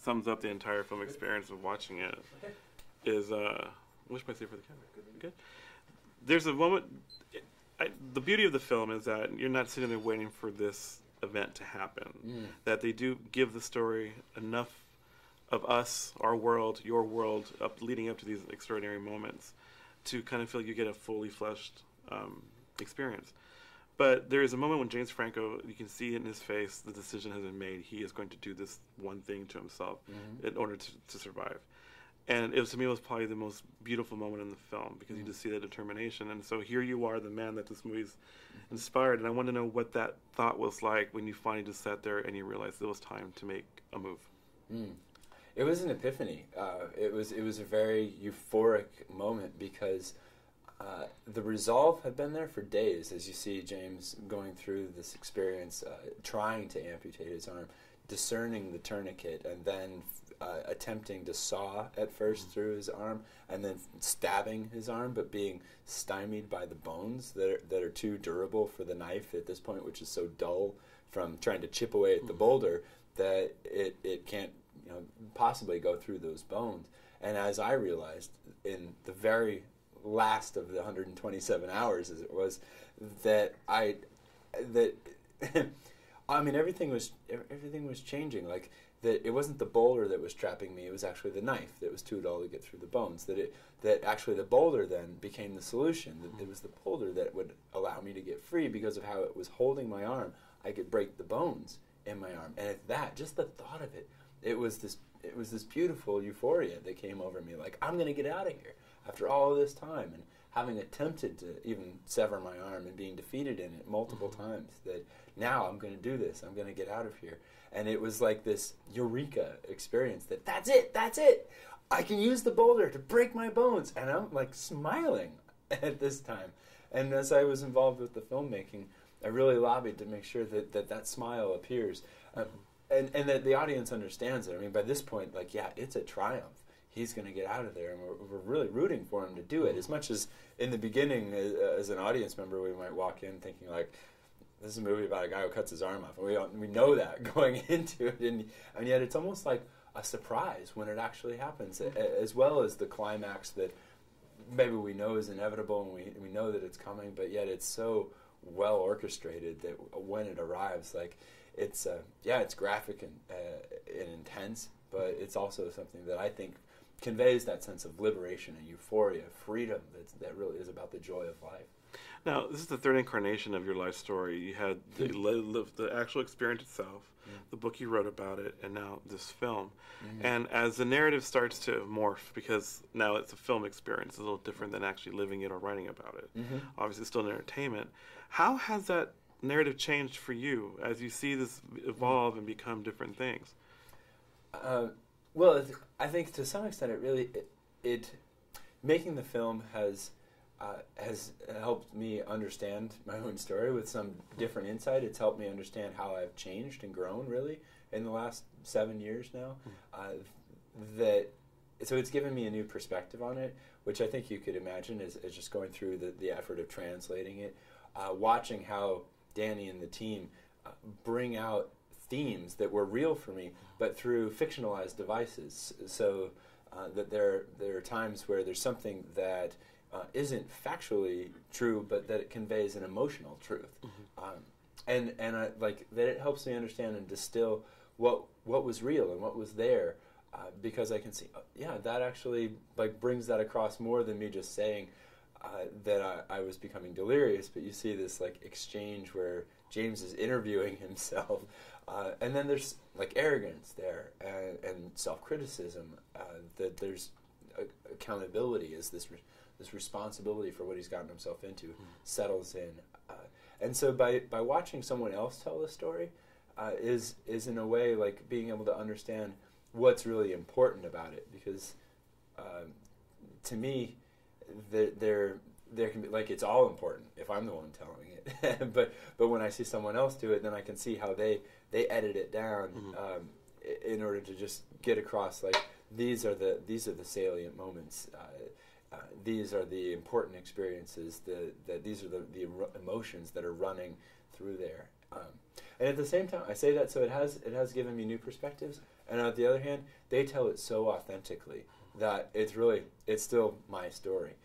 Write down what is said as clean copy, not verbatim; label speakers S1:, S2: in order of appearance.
S1: sums up the entire film experience of watching it is, what should I say for the camera? Good? There's a moment, the beauty of the film is that you're not sitting there waiting for this event to happen. That they do give the story enough of us, our world, your world, leading up to these extraordinary moments to kind of feel you get a fully fleshed experience. But there is a moment when James Franco, you can see in his face, the decision has been made. He is going to do this one thing to himself in order to survive. And it was, to me, it was probably the most beautiful moment in the film because you just see that determination. And so here you are, the man that this movie's inspired. And I want to know what that thought was like when you finally just sat there and you realized it was time to make a move.
S2: It was an epiphany. It was a very euphoric moment because the resolve had been there for days, as you see James going through this experience, trying to amputate his arm, discerning the tourniquet, and then attempting to saw at first through his arm, and then stabbing his arm, but being stymied by the bones that are too durable for the knife at this point, which is so dull from trying to chip away at the boulder that it can't possibly go through those bones. And as I realized in the very last of the 127 hours, as it was, that I mean everything was changing. Like that, it wasn't the boulder that was trapping me; it was actually the knife that was too dull to get through the bones. That actually the boulder then became the solution. That it was the boulder that would allow me to get free because of how it was holding my arm. I could break the bones in my arm, and at that, just the thought of it, it was this beautiful euphoria that came over me. Like, I'm going to get out of here after all of this time, and having attempted to even sever my arm and being defeated in it multiple times, that now I'm going to do this. I'm going to get out of here. And it was like this eureka experience that's it. I can use the boulder to break my bones. And I'm like smiling at this time. And as I was involved with the filmmaking, I really lobbied to make sure that smile appears. And that the audience understands it. I mean, by this point, like, yeah, it's a triumph. He's going to get out of there, and we're really rooting for him to do it. As much as in the beginning, as an audience member, we might walk in thinking, like, this is a movie about a guy who cuts his arm off. And we know that going into it. And yet it's almost like a surprise when it actually happens, as well as the climax that maybe we know is inevitable and we know that it's coming, but yet it's so well orchestrated that when it arrives, like, it's graphic and intense, but it's also something that I think conveys that sense of liberation and euphoria, freedom that really is about the joy of life.
S1: Now, this is the third incarnation of your life story. You had the actual experience itself, the book you wrote about it, and now this film. And as the narrative starts to morph, because now it's a film experience, it's a little different than actually living it or writing about it. Obviously, it's still an entertainment. How has that narrative changed for you as you see this evolve and become different things?
S2: Well, I think to some extent it making the film has helped me understand my own story with some different insight. It's helped me understand how I've changed and grown really in the last 7 years now. So it's given me a new perspective on it, which I think you could imagine is just going through the effort of translating it, watching how Danny and the team bring out themes that were real for me, but through fictionalized devices. So that there are times where there's something that isn't factually true, but that it conveys an emotional truth, and I like that it helps me understand and distill what was real and what was there, because I can see, that actually like brings that across more than me just saying that I was becoming delirious. But you see this like exchange where James is interviewing himself, and then there's like arrogance there and self-criticism. That there's accountability is this responsibility for what he's gotten himself into settles in, and so by watching someone else tell the story is in a way like being able to understand what's really important about it, because to me there can be like it's all important if I'm the one telling it, but when I see someone else do it, then I can see how they edit it down in order to just get across like these are the salient moments. These are the important experiences. These are the emotions that are running through there. And at the same time, I say that so it has given me new perspectives, And on the other hand, they tell it so authentically that it's still my story.